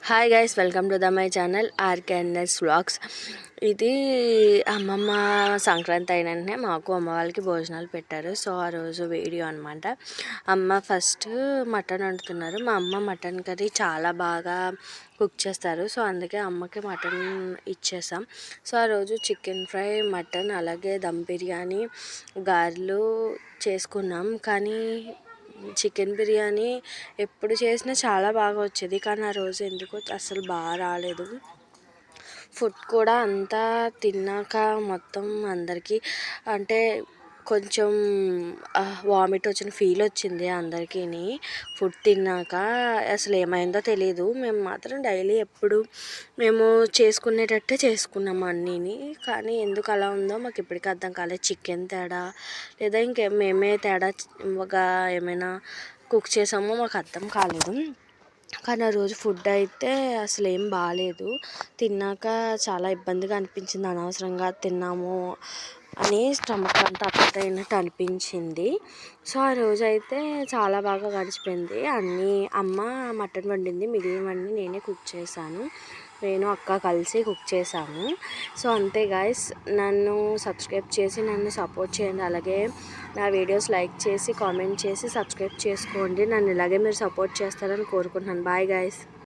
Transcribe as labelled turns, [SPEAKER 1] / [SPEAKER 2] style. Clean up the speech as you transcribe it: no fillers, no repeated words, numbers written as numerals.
[SPEAKER 1] Hi guys, welcome to my channel RKNS vlogs. ఇది అమ్మమ్మ సంక్రాంతి అయిన వెంటనే మాకు అమ్మ వాళ్ళకి భోజనాలు పెట్టారు. సో ఆ రోజు వీడియో అనమాట. అమ్మ ఫస్ట్ మటన్ వండుతున్నారు. మా అమ్మ మటన్ కర్రీ చాలా బాగా కుక్ చేస్తారు. సో అందుకే అమ్మకి మటన్ ఇచ్చేసాం. సో ఆ రోజు చికెన్ ఫ్రై, మటన్, అలాగే దమ్ బిర్యానీ, గారెలు చేసుకున్నాం. కానీ చికెన్ బిర్యానీ ఎప్పుడు చేసినా చాలా బాగా వచ్చేది, కానీ ఆ రోజు ఎందుకో అసలు బాగా రాలేదు. ఫుడ్ కూడా అంతా తిన్నాక మొత్తం అందరికీ అంటే కొంచెం వామిట్ వచ్చిన ఫీల్ వచ్చింది అందరికీ. ఫుడ్ తిన్నాక అసలు ఏమైందో తెలియదు. మేము మాత్రం డైలీ ఎప్పుడు మేము చేసుకునేటట్టే చేసుకున్నాము అన్నీని. కానీ ఎందుకు అలా ఉందో మాకు ఇప్పటికీ అర్థం కాలేదు. చికెన్ తేడా లేదా మేమే తేడాగా ఏమైనా కుక్ చేసామో మాకు అర్థం కాలేదు. కానీ ఆ రోజు ఫుడ్ అయితే అసలు ఏం బాగాలేదు. తిన్నాక చాలా ఇబ్బందిగా అనిపించింది. అనవసరంగా తిన్నాము అని స్టమక్ అంతా అప్సెట్ అయినట్టు అనిపించింది. సో ఆ రోజు అయితే చాలా బాగా గడిచిపోయింది. అమ్మ మటన్ వండింది, మిగిలినవన్నీ నేనే కుక్ చేశాను. నేను అక్క కలిసి కుక్ చేశాము. సో అంతే గాయస్, నన్ను సబ్స్క్రైబ్ చేసి నన్ను సపోర్ట్ చేయండి. అలాగే నా వీడియోస్ లైక్ చేసి కామెంట్ చేసి సబ్స్క్రైబ్ చేసుకోండి. నన్ను ఇలాగే మీరు సపోర్ట్ చేస్తారని కోరుకుంటున్నాను. Bye guys.